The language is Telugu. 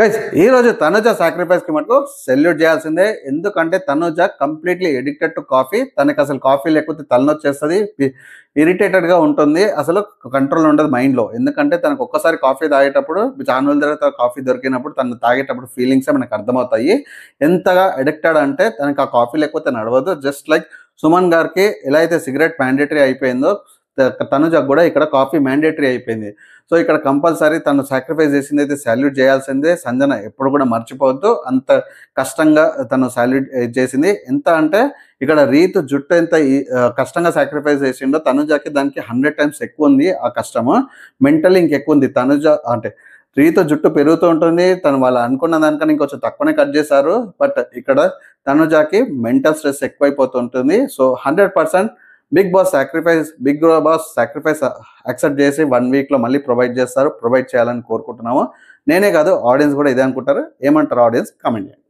గైస్ ఈ రోజు తనుజ సాక్రిఫైస్ కి మటుకు సెల్యూట్ చేయాల్సిందే. ఎందుకంటే Tanuja completely addicted to coffee. తనకి అసలు కాఫీ లేకపోతే తలనొచ్చేస్తుంది, ఇరిటేటెడ్ గా ఉంటుంది, అసలు కంట్రోల్ ఉండదు మైండ్ లో. ఎందుకంటే తనకు ఒక్కసారి కాఫీ తాగేటప్పుడు, చాలా రోజుల తర్వాత కాఫీ దొరికినప్పుడు తను తాగేటప్పుడు ఫీలింగ్స్ మనకు అర్థమవుతాయి. ఎంతగా ఎడిక్టెడ్ అంటే తనకి ఆ కాఫీ లేకపోతే నడవదు. జస్ట్ లైక్ సుమన్ గారికి ఎలా అయితే సిగరెట్ మ్యాండేటరీ అయిపోయిందో, తనుజకు కూడా ఇక్కడ కాఫీ మ్యాండేటరీ అయిపోయింది. సో ఇక్కడ కంపల్సరీ తను సాక్రిఫైస్ చేసింది అయితే సాల్యూట్ చేయాల్సిందే. సంజన ఎప్పుడు కూడా మర్చిపోవద్దు, అంత కష్టంగా తను సాల్యూట్ చేసింది. ఎంత అంటే ఇక్కడ రీతు జుట్టు ఎంత కష్టంగా సాక్రిఫైస్ చేసిండో తనుజకి దానికి 100 times ఎక్కువ ఉంది ఆ కష్టము. మెంటల్లీ ఇంకెక్కువ ఉంది తనుజ. అంటే రీతు జుట్టు పెరుగుతూ ఉంటుంది, తను వాళ్ళు అనుకున్న దానికన్నా ఇంకొంచెం తక్కువనే కట్ చేశారు. బట్ ఇక్కడ తనుజకి మెంటల్ స్ట్రెస్ ఎక్కువైపోతుంటుంది. So 100% Bigg Boss sacrifice accept చేసి 1 week లో మళ్ళీ ప్రొవైడ్ చేస్తారు. ప్రొవైడ్ చేయాలని కోరుకుంటున్నాము. నేనే కాదు, ఆడియన్స్ కూడా ఇదే అనుకుంటారు. ఏమంటారు ఆడియన్స్? కామెంట్ చేయండి.